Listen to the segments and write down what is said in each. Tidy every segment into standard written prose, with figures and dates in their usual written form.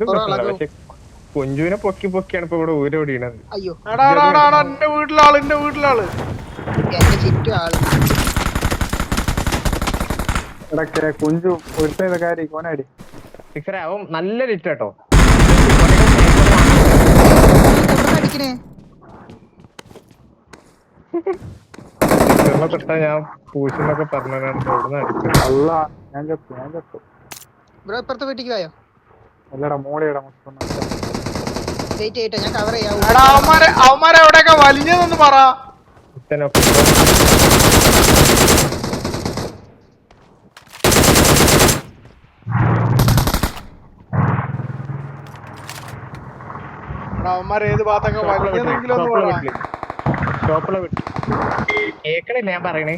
ഇത് പ്രശ്നമില്ല. പക്ഷെ കുഞ്ചുവിനെ പൊക്കി പൊക്കിയാണ് ഇപ്പൊ ഇവിടെ ഊരോടിയണത്. അയ്യോ എന്റെ വീട്ടിലാള് കുഞ്ചു ഒരുത്ത കാര്യം കോനാടി അവൻ നല്ല ലിറ്റ് കേട്ടോ. അടിക്കണേ തൊട്ടാ ഞാൻ പൂശെന്നൊക്കെ പറഞ്ഞാണ് ഇവിടുന്ന് അടിച്ചത്. അല്ല ഞാൻ ചത്തു ബ്രോ ഇപ്പുറത്തെ വീട്ടിക്ക് പോയോ? അല്ലടാ മോളിയടാ വെയിറ്റ് ചെയ്യട്ടെ, ഞാൻ കവർ ചെയ്യാം. അവന്മാരെവിടെയൊക്കെ വലിഞ്ഞതെന്ന് പറ. അവന്മാർ ഏത് ഭാഗത്തൊക്കെ വലിഞ്ഞതെങ്കിലും ഒന്ന് പറ. കേക്കണില്ല ഞാൻ പറയണേ.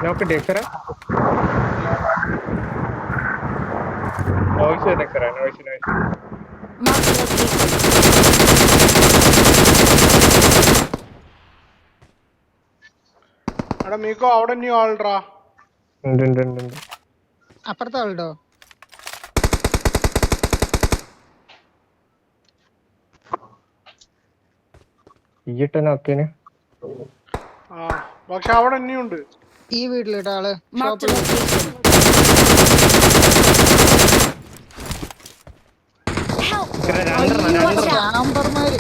നോക്കട്ടെ ഡെക്കറ നോയ്സ് ഡെക്കറ നോയ്സ് എടാ മീക്കോ അവിടെ നീ ആൾട്രാ. അപ്പുറത്തെ ആളുണ്ടോ? ഈട്ടനൊക്കേന് പക്ഷെ അവിടെ ഇനിയുണ്ട്. ഈ വീട്ടിലിട്ട ആള് ക്യാമ്പർമാര്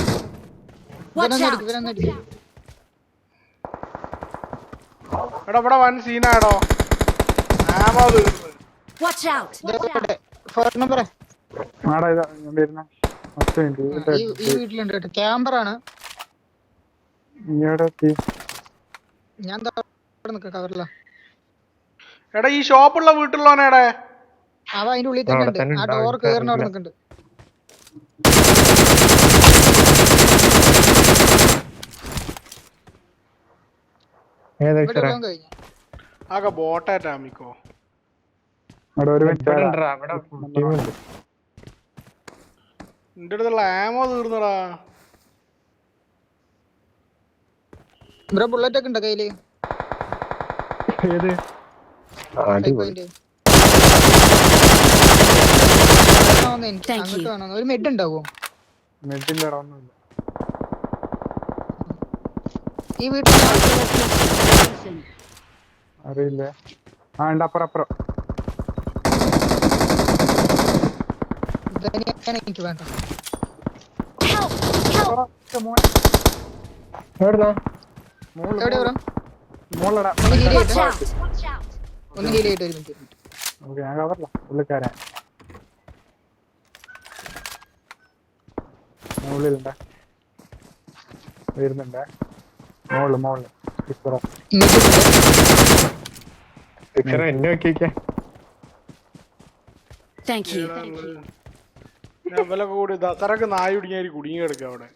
എടാ ഇവിടെ വൻ സീനാടോ. ഈ വീട്ടിലുണ്ട് കേട്ടോ, ക്യാമ്പറാണ്. ഞാൻ കവറില്ല. എടാ ഈ ഷോപ്പുള്ള വീട്ടിലുള്ളവനെടെ അവ അതിന്റെ ഉള്ളിൽ തന്നെ ഉണ്ട്. ആ ഡോർ കേറിന് അവിടെ നിൽക്കുന്നുണ്ട്. ആകെ ബോട്ടായിട്ടാ മിക്കോ. എന്റെ അടുത്തുള്ള ആമോ തീർന്നടാ. ബ്രോ ബുള്ളറ്റ് ഒക്കെ ഉണ്ടോ കയ്യില്? ഒരു മെഡ് ഉണ്ടാവോ? ഈ വീട്ടിൽ അറിയില്ല. ആ ഉണ്ട് അപ്പുറം. എനിക്ക് വേണ്ട. ഒന്ന് ഹീൽ ചെയ്തിട്ട് ഒരു മിനിറ്റ്. ഞാൻ കവറില്ല പുള്ളിക്കാരൻ മുകളിലുണ്ട് വരുന്നുണ്ട്. മോളില് എന്നെ നോക്കിക്കാ. കൂടി ദസറക്ക് നായ കുടുങ്ങിയാൽ കുടുങ്ങി കിടക്ക അവിടെ.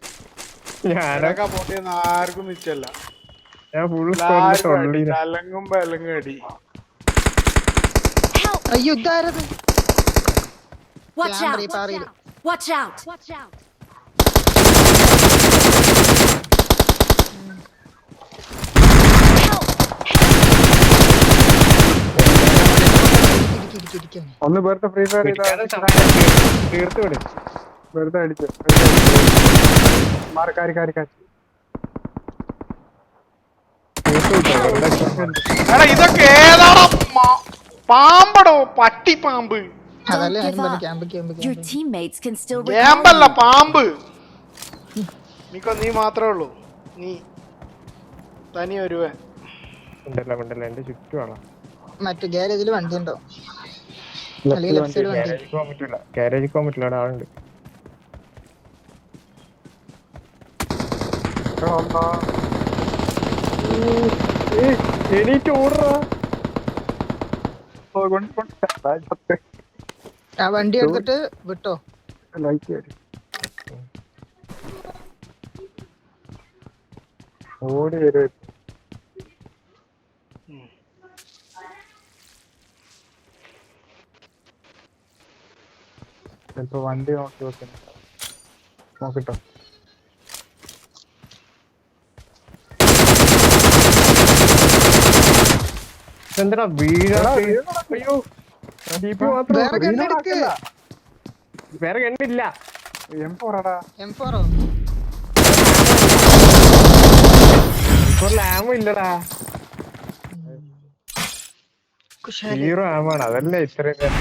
ഞാനൊക്കെ പൊട്ടിയെന്ന് ആർക്കും നിച്ചല്ല. അലങ്ങുമ്പോ അലങ്ങടി. അയ്യോ ഇതാരത്? ഒന്ന് വെറുതെ ഫ്രീ ഫയർ തീർത്ത് വിട്. വെറുതെ അടിച്ചു മാറി ഇതൊക്കെ ഏതാണോ പാമ്പടോ? പട്ടിപ്പാമ്പ് ക്യാമ്പല്ല പാമ്പ്. മിക്കോ നീ മാത്രമേ ഉള്ളൂ. നീ തനി ഒരുവൻ. എന്റെ ചുറ്റുമാണ്. മറ്റു ഗ്യാരേജിൽ വണ്ടി ഉണ്ടോ? ഗാരേജിൽ പോകാൻ പറ്റില്ല. അവിടെ ആളുണ്ട്. എണീറ്റ് ഓടുക. ആ വണ്ടി എടുത്തിട്ട് വിട്ടോ. ഓടി വരും. ചിലപ്പോ വണ്ടി നോക്കി നോക്കിട്ടോ. ഇതെന്താ വീഴാ? അയ്യോ DP മാത്രം വേറെ gun എടുക്ക്. വേറെ കണ്ടില്ല. M4 ആടാ. M4 ആമോ ഇല്ലടാ. 0 ആമാണ് അതല്ലേ ഇത്രയും